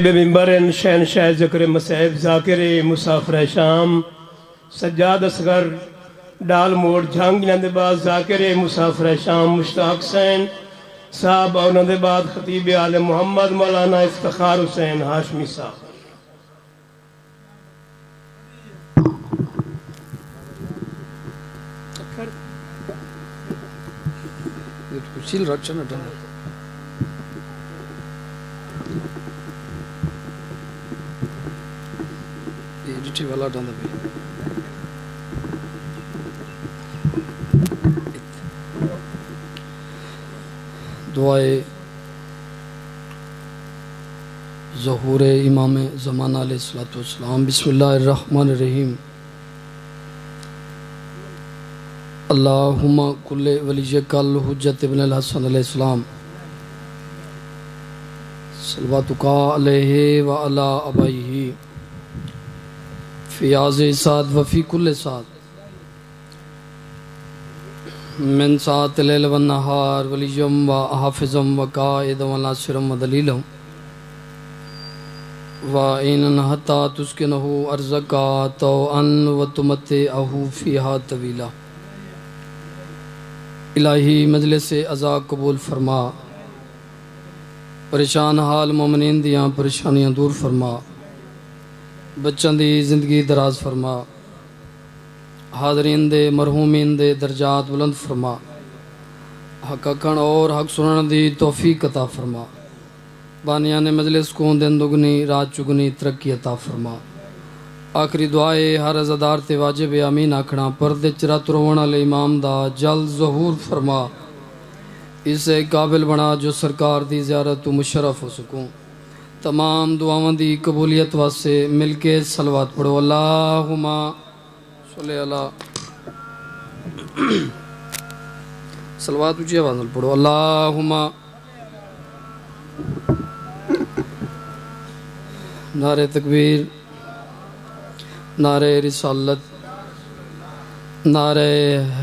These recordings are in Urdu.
بمبر شہنشاہ ذکر مسیب ذاکر مسافر شام سجاد اصغر ڈال موڑ جھانگ نندے بعد ذاکر مسافر شام مشتاق حسین صاحب اور نندے بعد خطیب آل محمد مولانا افتخار حسین ہاشمی صاحب. چیل رچا نہ ڈالا ایڈیٹی والا ڈالا بھی دعائے ظہور امام زمانہ علیہ السلام. بسم اللہ الرحمن الرحیم. اللہم کل ولیک الحجت ابن الحسن علیہ السلام صلواتک علیہ وعلا ابائہ فی آز سعد وفی کل سعد من ساعت لیل والنہار ولیم و حافظم و قائد و ناصرم و دلیلم و اینن حتی تسکنہو ارزقا توعن و تمتعہو فیہا طویلہ. الہی مجلس عزا قبول فرما، پریشان حال مومنین دیاں پریشانیاں دور فرما، بچوں دی زندگی دراز فرما، حاضرین دے مرحومین دے درجات بلند فرما، حق اکھن اور حق سنن دی توفیق عطا فرما، بانیان مجلس کو دن دگنی رات چگنی ترقی عطا فرما. آخری دعائے ہر عزادار تے واجب آمین آکھنا، پردے چرات رونا لے امام دا جل ظہور فرما، اسے قابل بنا جو سرکار دی زیارت تو مشرف ہو سکوں. تمام دعاواں دی قبولیت واسطے مل کے صلوات پڑھو. اللہم صلی اللہ صلوات اچھی آواز نال پڑھو. اللہم نعرہ تکبیر، نعرہ رسالت، نعرہ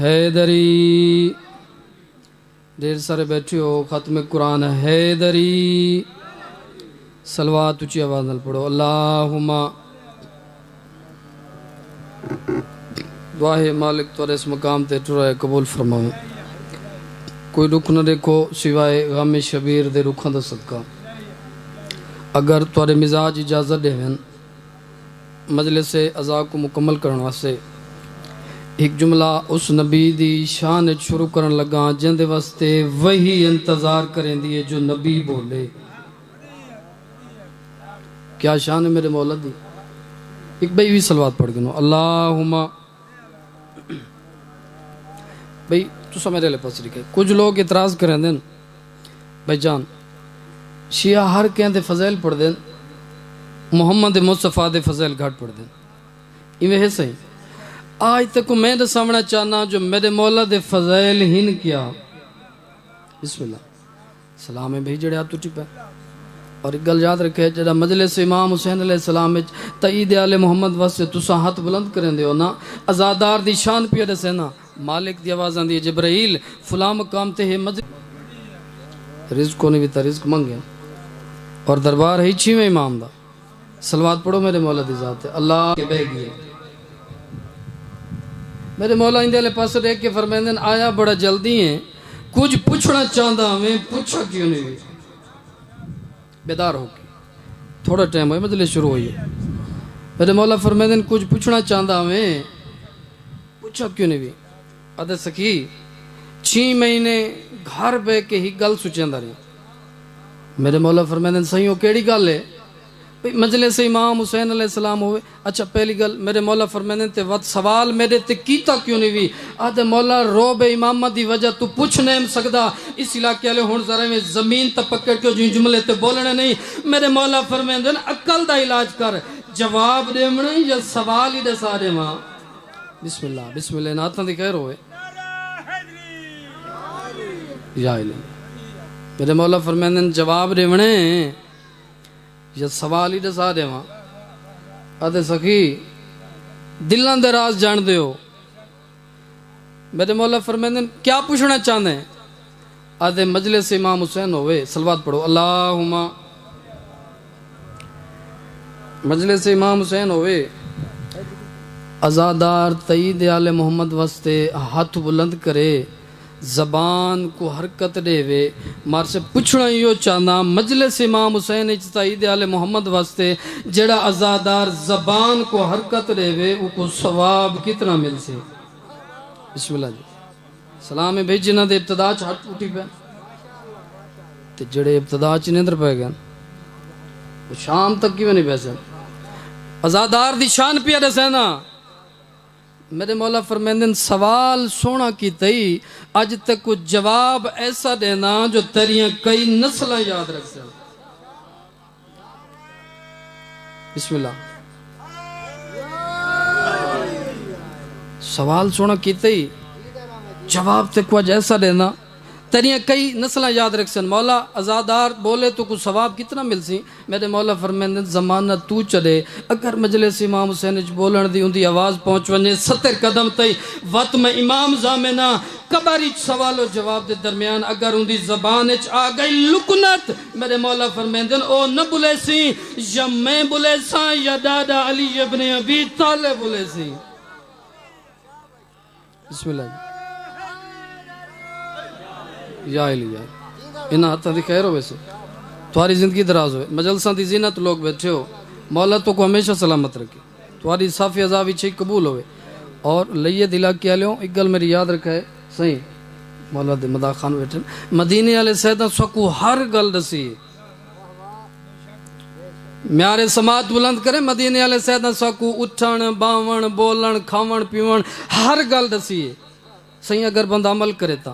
حیدری. دیر سارے بیٹھے ہو، ختم قرآن حیدری. صلوات اچھی آواز نال پڑھو. اللہم دعا ہے مالک تو اس مقام تے ٹرائے قبول فرماؤں. کوئی رکھ نہ دیکھو سوائے غم شبیر دے رکھاں دا صدقہ. اگر توارے مزاج اجازت دے ہیں مجلس عزا کو مکمل کرنا سے ایک جملہ اس نبی دی شان شروع کرن لگا جن دے واسطے وہی انتظار کریں دیئے جو نبی بولے. کیا شان ہے میرے مولا دی؟ ایک بھائی بھی صلوات پڑھ گنو. اللہم بھائی تو سا میرے لئے پاس لکھے. کچھ لوگ اعتراض کریں دیں بھائی جان شیعہ ہر کہیں دے فضائل پڑھ دیں، محمد مصطفیٰ دے فضائل گھاٹ پڑھ دیں. یہ ہے صحیح. آج تک میں دے سامنا چاہنا جو میرے مولا دے فضائل ہن کیا. بسم اللہ. سلام ہے بھائی جڑے ہاتھ ٹوٹی پہ. اور ایک گل یاد رکھے جڑا مجلس امام حسین علیہ السلام تائید آل محمد واسطے تسا ہاتھ بلند کریں دے ہو نا، ازادار دی شان پیڑے سے نا، مالک دی آوازاں دی جبرائیل فلاں مقام تے ہے مجلس رزق کو نہیں بھی تا رزق منگے اور دربار ہے چھویں امام دا. صلوات پڑھو میرے مولا دی ذات ہے. اللہ کے بے گئے میرے مولا اندے علیہ پاس دیکھ کے فرمائیں آیا بڑا جلدی ہیں، کچھ پوچھنا چاہتا ہمیں پوچھا کیوں نہیں ہوئی. بیدار ہو کے تھوڑا ٹائم ہوئی مجلس شروع ہوئی. میرے مولا فرمائیں کچھ پوچھنا چاہتا ہمیں پوچھا کیوں نہیں ہوئی. آدھے سکھی 6 مہینے گھر بے کے ہی گل سوچیں دا رہی. میرے مولا فرمائیں صحیح ہو کیڑی گل ہے؟ مجلس امام حسین علیہ السلام ہوئے. اچھا پہلی گل میرے مولا فرمائیں تے وقت سوال میرے تے کیتا کیوں نہیں ہوئی؟ آدھے مولا روب امامہ دی وجہ تو پوچھ نہیں سکدا اس علاقے والے ہون ذرا میں زمین تا پکڑ کے جو جملے تے بولنے نہیں. میرے مولا فرمائیں عقل دا علاج کر، جواب دے منے یا سوال ہی دے سارے ماں. بسم اللہ بسم اللہ ناتاں دی خیر ہوئے یا الہی. میرے مولا فرمائیں جواب دے منے یا سوال ہی دسا دے ماں. آدھے سخی دلان دے راز جان دے ہو. میرے مولا فرمائیں کیا پوچھنا چاہتے ہیں؟ آدھے مجلس امام حسین ہوئے. صلوات پڑھو. اللہم مجلس امام حسین ہوئے ازادار تئید آل محمد واسطے ہاتھ بلند کرے زبان کو حرکت دے وے مار سے پوچھنا یہ چاہنا مجلس امام حسین تئید آل محمد واسطے جڑا ازادار زبان کو حرکت دے وے وہ کو ثواب کتنا مل سے. بسم اللہ جی. سلام ہے بھائی جنہ دے ابتدا چ ہاتھ اٹھی پہ تے جڑے ابتدا چ نیندر پہ گئے وہ شام تک کیوں نہیں بیسے ازادار دی شان پیا دسے نا. میرے مولا فرمیندن سوال سونا کی تئی اج تک کو جواب ایسا دینا جو تیریاں کئی نسلیں یاد رکھ سکتے. بسم اللہ. سوال سونا کی تئی جواب تک کو اج ایسا دینا تیریاں کئی نسلیں یاد رکھ سن. مولا ازادار بولے تو کو ثواب کتنا مل سی. میرے مولا فرمیندن زمانہ تو چلے اگر مجلس امام حسین بولن دی اندی آواز پہنچ ونجے 70 قدم تئی وقت میں امام زامنہ کباری سوال و جواب دے درمیان اگر اندی زبان آ گئی لکنت میرے مولا فرمیندن او نہ بولے سی یا میں بولے سا یا دادا علی ابن ابی طالب بولے سی. بسم اللہ. یا علی یا انہا حتہ دی خیر ہو ویسے تمہاری زندگی دراز ہوئے مجلسان دی زینت لوگ بیٹھے ہو مولا تو کو ہمیشہ سلامت رکھے تمہاری صافی عذابی چھئی قبول ہوئے. اور لئیے دلا کیا لیوں ایک گل میری یاد رکھا ہے صحیح مولا دے مداح خان بیٹھے مدینے والے سیدہ سکو ہر گل دسی میارے سماعت بلند کرے مدینے والے سیدہ سکو اٹھن باون بولن کھاون پیون ہر گل دسی صحیح. اگر بند عمل کرے تا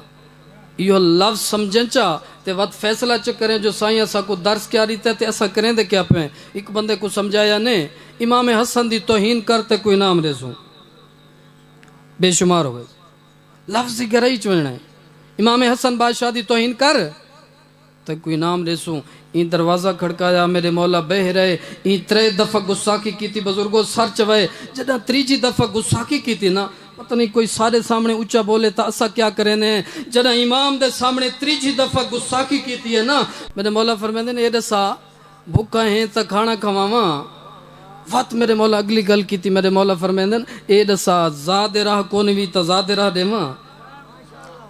یہ لفظ سمجھن چاہ تے وقت فیصلہ چ کریں جو سائیں ایسا کو درس کیا رہی تے ایسا کریں دے کیا پہیں ایک بندے کو سمجھایا نے امام حسن دی توہین کرتے کوئی نام ریسوں بے شمار ہوئے لفظی گرہی چوڑنا ہے. امام حسن بادشاہ دی توہین کر تے کوئی نام ریسوں. این دروازہ کھڑکایا میرے مولا بہ رہے این 3 دفعہ گساکی کی تھی بزرگوں سر چوئے جدہ 3 دفعہ گساکی کی تھی نا پتہ نہیں کوئی سارے سامنے اچھا بولے تا اسا کیا کریں نے جدہ امام دے سامنے 3 دفعہ گساکی کی تھی ہے نا میرے مولا فرمیندے نے اے دسا بھوکا ہیں تا کھانا کھواواں وقت میرے مولا اگلی گل کی تھی میرے مولا فرمیندے اے دسا زاد راہ کونی بھی تا زاد راہ دے ماں.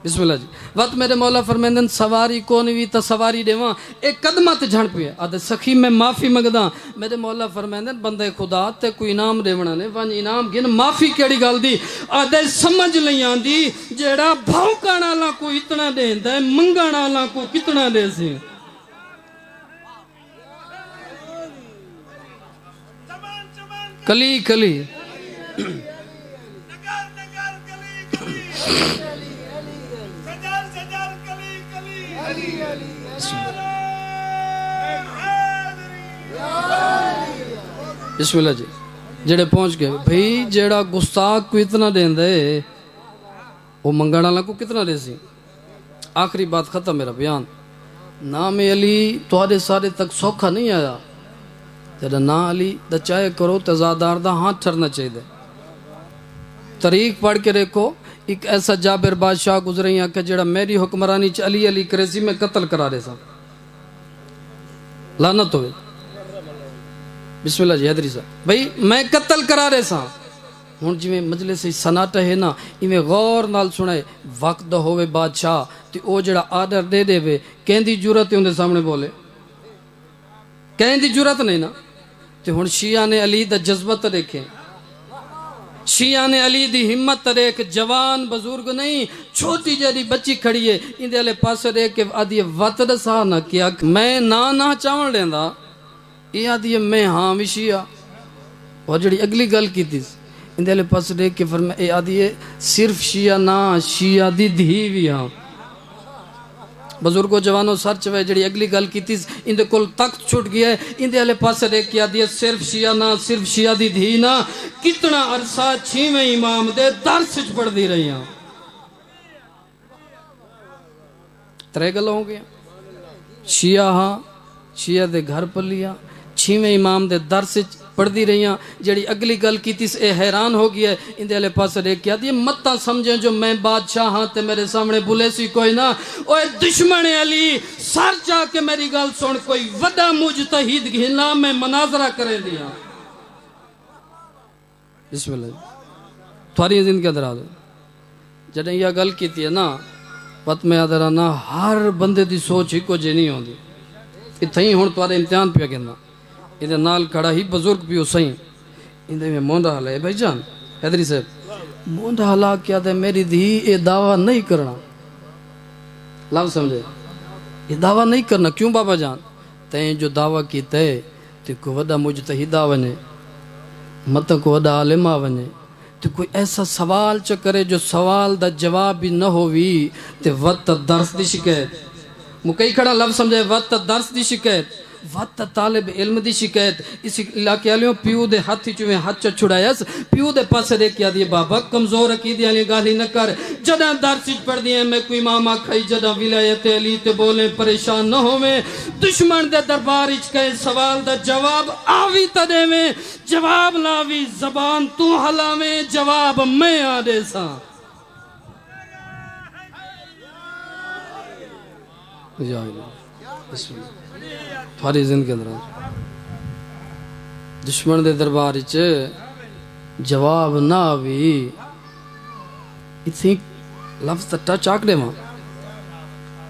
بسم اللہ جی. وقت میرے مولا فرمیندن سواری کونی بھی تا سواری دے ماں ایک قدمت جھڑ پہ آدھے سخی میں معافی مگداں میرے مولا فرمیندن بندے خدا تے کوئی انعام دے ونا نے وانج انعام گن معافی کیڑی گل دی آدھے سمجھ لیاں دی جیڑا بھاؤکانا اللہ کو اتنا دے دے منگانا اللہ کو کتنا دے سی. کلی کلی بسم اللہ جی. جڑے پہنچ گئے بھئی جڑا گستاخ کو اتنا دین دے وہ منگانا اللہ کو کتنا دے سی. آخری بات ختم میرا بیان. نام علی تہاڈے سارے تک سوکھا نہیں آیا جڑا نا علی دا چاہے کرو تزادار دا ہاتھ ٹھرنا چاہیے. تاریخ پڑھ کے دیکھو ایک ایسا جابر بادشاہ گزرے ہیں کہ جڑا میری حکمرانی چ علی علی کریزی میں قتل کرا رہے سا لعنت ہوئے. بسم اللہ جی. حیدری صاحب بھئی میں قتل کرا رہے سا ہون جی میں مجلس سناٹا ہے نا ایویں غور نال سنے وقت ہوئے بادشاہ تے او جڑا آرڈر دے دے وے کہیں دی جرت ان دے سامنے بولے کہیں دی جرت نہیں نا. تے ہون شیعہ نے علی دا جذبت دیکھیں شیعہ نے علی دی ہمت دیکھ جوان بزرگ نہیں چھوٹی جیڑی بچی کھڑی ہے اندے والے پاسے دیکھ کے آدھی وطد سا نہ کیا میں نہ چاون لیندا یہ آدھی میں ہاں بھی شیعہ. اور جڑی اگلی گل کی تھی اندے والے پاسے دیکھ کے فرمایا اے آدھی صرف شیعہ نہ شیعہ دی دھی بھی ہاں. بزرگوں جوانوں سر چوئے جڑی اگلی گل کی تھی اندے کل تخت چھوٹ گیا ہے اندے والے پاسے دیکھ کے آدھی صرف شیعہ نہ صرف شیعہ دی دھی نہ کتنا عرصہ 6ویں امام دے درس وچ پڑھ دی رہی ہاں. 3 گل ہو گیا شیعہ ہاں شیعہ دے گھر پلیا 6ویں امام دے درس وچ پڑھ دی رہی ہیں. جڑی اگلی گل کی تھی اے حیران ہو گیا ہے اندے والے پاس دیکھ کے آدھی متاں سمجھیں جو میں بادشاہ ہاں تے میرے سامنے بولے سی کوئی نہ اوے دشمن علی سر جا کے میری گل سن کوئی وڈا مجتہد گھنا میں مناظرہ کرے دیا بسم اللہ تھوڑی زندگی درا دو جڑیں یہ گل کیتی ہے نا پت میں آدھر نا ہر بندے دی سوچ ہی کو جے نہیں ہوندی اتھا ہی ہون توارے امتحان پیا کہنا ادھے نال کھڑا ہی بزرگ پیو سہیں اندھے میں مونڈا حال ہے بھائی جان حیدری صاحب مونڈا حالا کیا دے میری دھی یہ دعویٰ نہیں کرنا لو سمجھے یہ دعویٰ نہیں کرنا کیوں بابا جان تین جو دعویٰ کیتا ہے تو کوئی وڈا مجتہدہ ونے مت کو وڈا عالمہ ونے تو کوئی ایسا سوال چکرے جو سوال دا جواب بھی نہ ہوئی تو وقت درس دی شکایت مکئی کھڑا لفظ سمجھے وقت درس دی شکایت وقت طالب علم دی شکایت اسی علاقے آلیوں پیو دے ہاتھ ہی چویں ہاتھ چھڑایس پیو دے پاس رے کیا دیئے بابا کمزور عقیدے علی گالی نہ کر جدہ درسی پڑھ دیئے میں کوئی ماما کھائی جدہ ولایت علی تے بولیں پریشان نہ ہوئے دشمن دے دربار اچ کہے سوال دا جواب آوی تدے میں جواب لاوی زبان تو حلا میں جواب میں آدے سا یا اللہ بسم اللہ تھوڑی زندگی اندر دشمن دے دربار چے جواب نہ آوی اتنی لفظ تٹا چاک دے ماں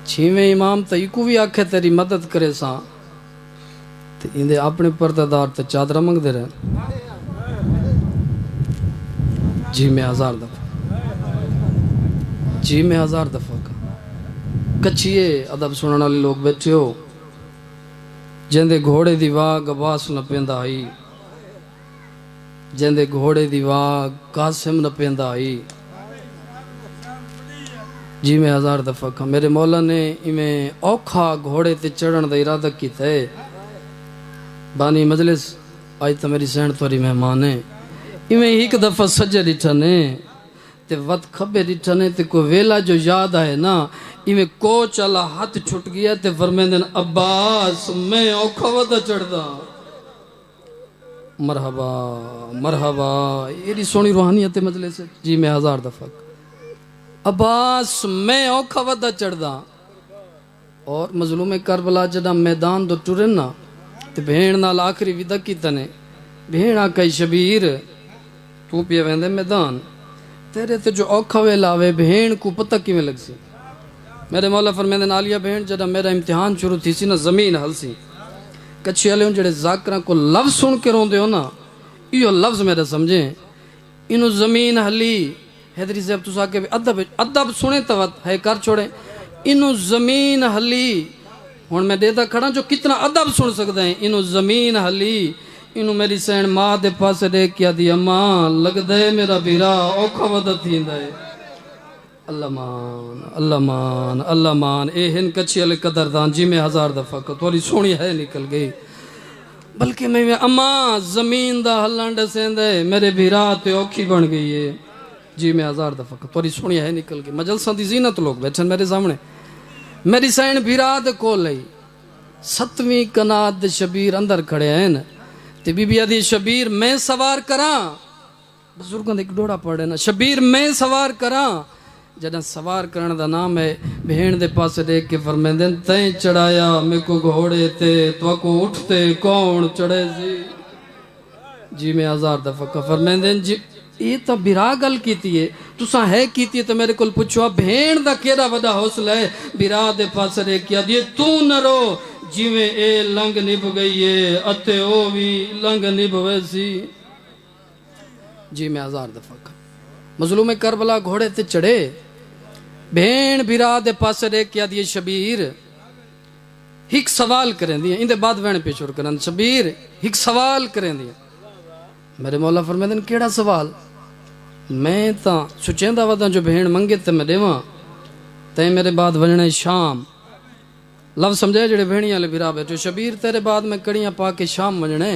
چھویں امام تا یکو بھی آکھے تیری مدد کرے ساں تے اندے اپنے پردادار تے چادرہ منگ دے رہے جی میں 1000 دفعہ جی میں 1000 دفعہ کچھئے ادب سننے والے لوگ بیٹھے ہو جندے گھوڑے دی واگ عباس نہ پیندا آئی جندے گھوڑے دی واگ قاسم نہ پیندا آئی جی میں 1000 دفعہ کھا میرے مولا نے میں اوکھا گھوڑے تے چڑھن دا ارادہ کیتا ہے بانی مجلس آئی تا میری سینڈ توری مہمان ہے میں ایک دفعہ سجے ڈٹھنے تے وقت کھبے ڈٹھنے تے کوئی ویلا جو یاد آئے نا میں کو چلا ہاتھ چھٹ گیا تے فرمیندن عباس میں اوکھا ودا چڑھ دا مرحبا مرحبا یہ سونی روحانیت مجلس ہے جی میں 1000 دفعہ عباس میں اوکھا ودا چڑھ دا اور مظلوم کربلا جدا میدان دو ٹورن نا تے بھین نال آخری ودا کی تنے بھین آکائی شبیر تو پیا ویندے میدان تیرے تے جو اوکھا ویلاوے بھین کو پتہ کی میں لگ سی میرے مولا فرمیندے نالیہ بہن جڑا میرا امتحان شروع تھی سی نا زمین حل سی کچھ والے جڑے ذاکرہ کو لفظ سن کے روندے ہو نا یہ لفظ میرے سمجھیں انہوں زمین حلی حیدری صاحب تو ساکے ادب سنے توت ہے کر چھوڑیں انہوں زمین حلی ہون میں دیتا کھڑا جو کتنا ادب سن سکتے ہیں انہوں زمین حلی انہوں میری سین ماں دے پاس دے کیا دیا ماں لگ دے میرا بیرا اوکھا ودا تھی دے اللہ مان اللہ مان اللہ مان اے ہن کچھی علی قدردان جی میں 1000 دفعہ کا توری سونی ہے نکل گئی بلکہ میں اماں زمین دا ہلانڈ سیندے میرے بھیرا تے اوکھی بن گئی ہے جی میں 1000 دفعہ کا توری سونی ہے نکل گئی مجلسہ دی زینت لوگ بیٹھن میرے سامنے میری سین بھیرا دے کو لئی 7ویں کنات دے شبیر اندر کھڑے ہیں تے بی بی آدھی شبیر میں سوار کراں بزرگاں دے ایک ڈوڑا پڑھے نا شبیر میں سوار کراں جدہ سوار کرنے دا نام ہے بہن دے پاس دیکھ کے فرمیندن تین چڑھایا میں کو گھوڑے تے تو کو اٹھتے کون چڑھے سی جی میں 1000 دفعہ کا فرمیندن جی یہ تو بیرا گل کیتی ہے تو سا ہے کیتی ہے تو میرے کل پوچھوا بہن دا کیڑا وڈا حوصلہ ہے بیرا دے پاس دیکھ کیا دیئے تو نہ رو جی میں اے لنگ نب گئی ہے اتے او بھی لنگ نب ویسی جی میں 1000 دفعہ کا مظلوم کربلا گھوڑے تے چڑھے بہن بیرا دے پاس رے کیا دیئے شبیر ایک سوال کریں دیئے اندے بعد وین پیچھور کریں شبیر ایک سوال کریں دیئے میرے مولا فرمیدن کیڑا سوال میں تا سچین دا ودا جو بہن منگے تے میں دیواں تے میرے بعد وننے شام لفظ سمجھے جڑے بہنیاں لے بیرا بیٹھو شبیر تیرے بعد میں کڑیاں پا کے شام وننے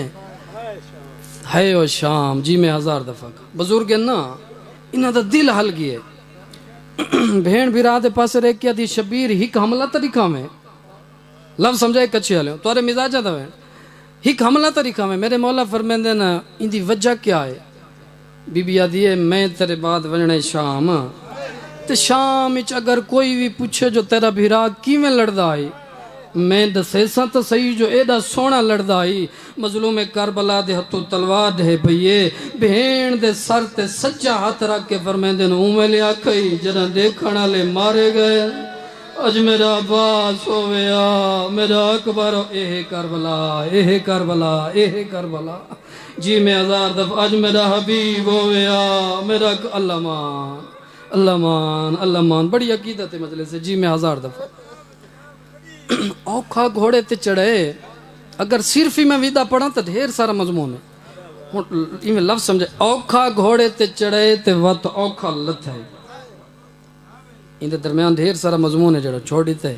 ہے او شام جی میں 1000 دفعہ بزرگ ہے نا انہاں دا دل حل گئے بہن بیرا دے پاس رہ کیا دی شبیر ہک حملہ طریقہ میں لفظ سمجھائے کچھے والے توارے مزاجہ دا ہے ہک حملہ طریقہ میں میرے مولا فرمیندے نا ان دی وجہ کیا ہے بی بی آدھی ہے میں تیرے بعد وننے شام تے شام اچ اگر کوئی بھی پوچھے جو تیرا بھیرا کی میں لڑ دا آئی میں دسے سا تو صحیح جو ایڈا سونا لڑدا ہی مظلوم کربلا دے ہتھوں تلوار دے پئیے بہن دے سر تے سچا ہاتھ رکھ کے فرمیندے نو میں لیا کئی جنہ دیکھن والے مارے گئے اج میرا عباس ہویا میرا اکبر اے کربلا اے کربلا اے کربلا جی میں ہزار دفعہ اج میرا حبیب ہویا میرا اللہ مان اللہ مان اللہ مان بڑی عقیدت ہے مجلس سے جی میں ہزار دفعہ اوکھا گھوڑے تے چڑھے اگر صرف ہی میں ویدہ پڑھا تو ڈھیر سارا مضمون ہے یہ میں لفظ سمجھے اوکھا گھوڑے تے چڑھے تے وقت اوکھا لت ہے ان دے درمیان ڈھیر سارا مضمون ہے جڑا چھوڑی تے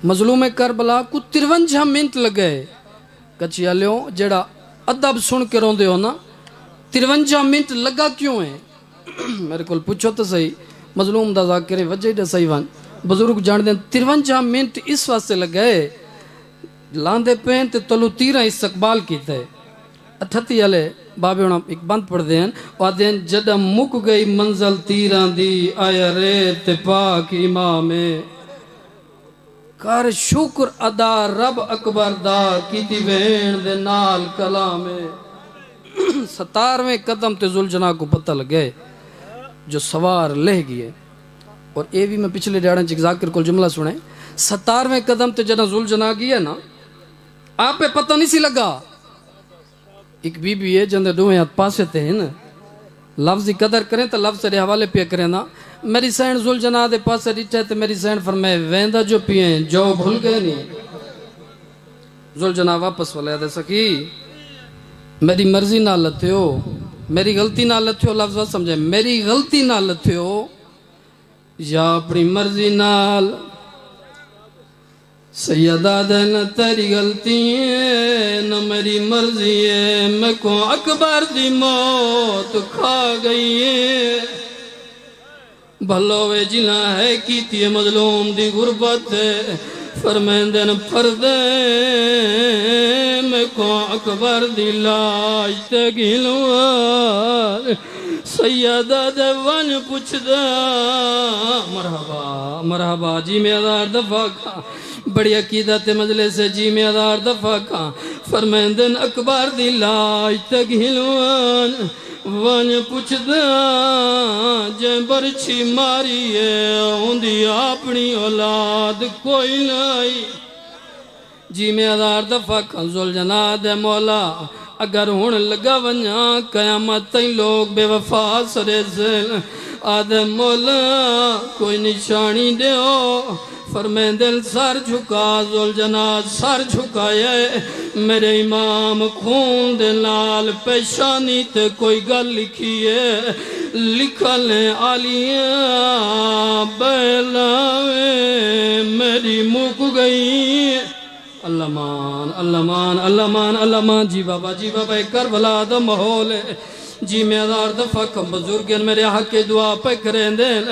مظلوم کربلا کو 53 منٹ لگے کچھی آلیوں جڑا ادب سن کے روندے ہو نا 53 منٹ لگا کیوں ہے میرے کول پوچھو تو صحیح مظلوم دا ذاکرے وجہ دا صحیح وان بزرگ جان دیں 53 منٹ اس واسطے لگے لاندے پین تے تلو تیرہ استقبال کیتا ہے 38 والے بابے ہونا ایک بند پڑھ دیں اور دیں جدہ مک گئی منزل تیران دی آیا ریت پاک امام کر شکر ادا رب اکبر دا کیتی بین دے نال کلام 17ویں قدم تے ذوالجناح کو پتہ لگے جو سوار لہ گئے اور اے بھی میں پچھلے ڈیڑھن چک ذاکر کل جملہ سنے 17ویں قدم تے جنہ ذوالجناح گیا نا آپ پہ پتہ نہیں سی لگا ایک بی بی ہے جندے دوہیں ہاتھ پاسے تے ہیں نا لفظی قدر کریں تو لفظ سے حوالے پہ کریں نا میری سین ذوالجناح دے پاسے ریچھے تے میری سین فرمائے ویندہ جو پیئیں جو بھول گئے نہیں ذوالجناح واپس والے دے سکی میری مرضی نہ لتے ہو میری غلطی نہ لتے ہو لفظ سمجھے میری غلطی نہ لتے ہو یا اپنی مرضی نال سیدہ دے نہ تیری غلطی ہے نہ میری مرضی ہے میں کو اکبر دی موت کھا گئی ہے بھلوے جنہ ہے کیتی مظلوم دی غربت ہے فرمیندن پردے میں کو اکبر دی لاج تے گلوار سیدہ دے ون پوچھ دا مرحبا مرحبا جی میں ہزار دفعہ کھا بڑی عقیدت مجلس سے جی میں ہزار دفعہ کھا فرمیندن اکبر دی لاج تے گلوار ون پوچھ دا جے برچھی ماری ہے ہوندی اپنی اولاد کوئی نہیں جی میں ہزار دفعہ کھا ذوالجناح دے مولا اگر ہون لگا ونیا قیامت تئی لوگ بے وفا سرے زل آدھے مولا کوئی نشانی دے ہو فرمائیں دل سر جھکا ذوالجناح سر جھکائے میرے امام خون دے لال پیشانی تے کوئی گل لکھی ہے لکھا لیں آلیاں بیلاوے میری مک گئی اللہ مان اللہ مان اللہ مان اللہ مان جی بابا کربلا دا محول ہے جی میں ہزار دفعہ کم بزرگن میرے حق کے دعا پہ کریں دل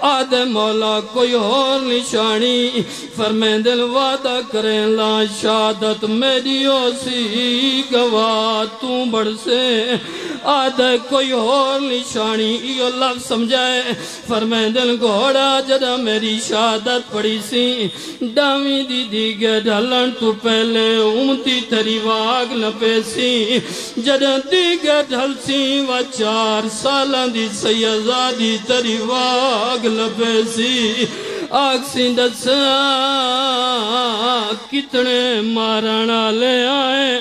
آدھے مولا کوئی اور نشانی فرمائیں دل وعدہ کریں لا شہادت میری ہو سی گواہ تو بڑھ سے آدھے کوئی اور نشانی یہ لفظ سمجھائے فرمائیں دل گھوڑا جدہ میری شہادت پڑی سی ڈامی دی دیگے ڈھلن تو پہلے امتی تری واگ نہ پیسی جدہ دیگے ڈھل سی و 4 سالان دی سیزادی تری واگ لپیسی آگ سندسا کتنے مارنا لے آئے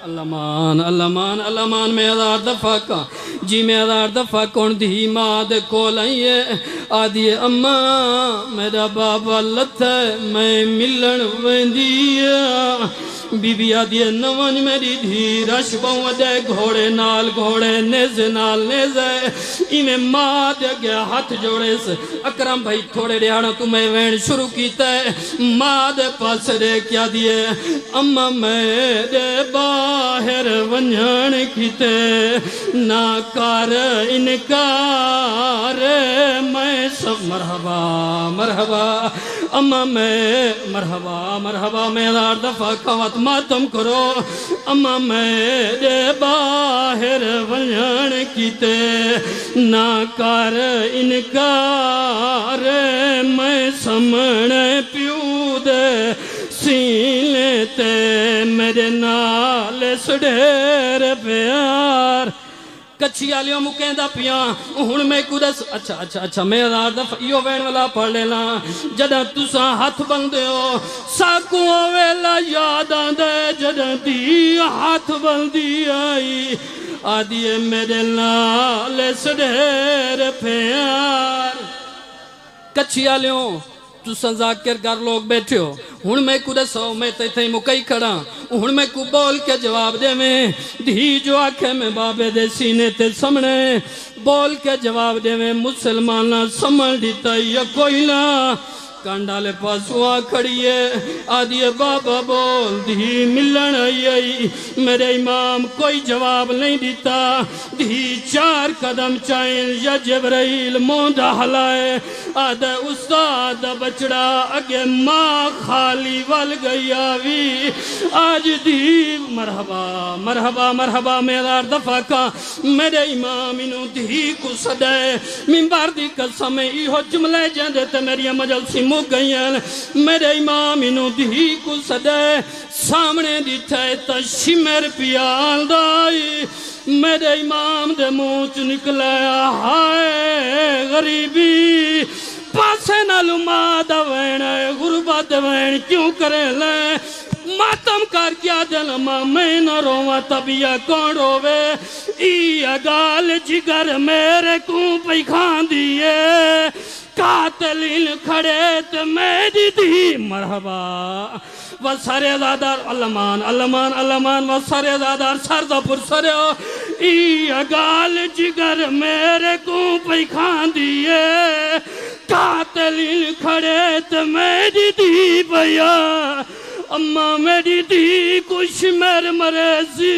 اللہ مان اللہ مان اللہ مان میں ہزار دفعہ کا جی میں ہزار دفعہ کون دی ماں دے کول آئیے آدھی اماں میرا بابا لت ہے میں ملن ویندیا بی بی آدھی نوان میری دھی رش باؤں دے گھوڑے نال گھوڑے نیزے نال نیزے ایمیں ماں دے گیا ہاتھ جوڑے سے اکرم بھائی تھوڑے ریانا تمہیں وین شروع کیتا ہے ماں دے پاس دے کیا دیے اماں میں دے باہر ونجھان کیتے نہ کار انکار میں سب مرحبا مرحبا اماں میں مرحبا مرحبا میں ہزار دفعہ کھوات ماتم کرو اماں میں دے باہر ونجھان کیتے نہ کار انکار میں سمنے پیو دے سینے تے میرے نال سڈیر پیار کچھی آلیوں مکیں دا پیاں ہن میں کدس اچھا میں ہزار دفعہ ایو وین والا پڑھ لینا جدہ تساں ہاتھ بندے ہو ساکوں ویلا یاد آندے جدہ دی ہاتھ بندی آئی آدھیے میرے نال سڈیر پیار کچھی آلیوں تساں ذاکر کر لوگ بیٹھے ہو ہن میں کو دسو میں تے مکئی کھڑا ہن میں کو بول کے جواب دے میں دھی جو آنکھیں میں بابے دے سینے تے سمنے بول کے جواب دے میں مسلمانہ سمجھ دیتا یا کوئی نہ کانڈالے پاسوا کھڑیے آدھیے بابا بول دھی ملن آئی میرے امام کوئی جواب نہیں دیتا دھی 4 قدم چائن یا جبرائیل موندہ ہلائے آدھے استاد بچڑا اگے ماں خالی ول گئی آوی آج دھی مرحبا مرحبا مرحبا میرا دفعہ کا میرے امام انہوں دھی کو صدے منبر دی قسم ایہو جملے جاندے تے میری مجلسی گئی میرے امام انہوں دھی کو صدے سامنے دیتے تا شمر پیال دائی میرے امام دے موچ نکلایا ہائے غریبی پاسے نالو ماں دوین غربت دوین کیوں کرے لیں ماتم کر کیا دل ماں میں نہ رواں طبیعہ کون روے ای اگال جگر میرے کوں پہ کھان دیئے قاتلین کھڑے تے میری دی مرحبا وسارے زادار علمان علمان علمان وسارے زادار سردہ پر سرے ہو ای اگال جگر میرے کو پہ کھان دیئے قاتلین کھڑے تے میری دی بیا اماں میری دی کچھ مر مرے سی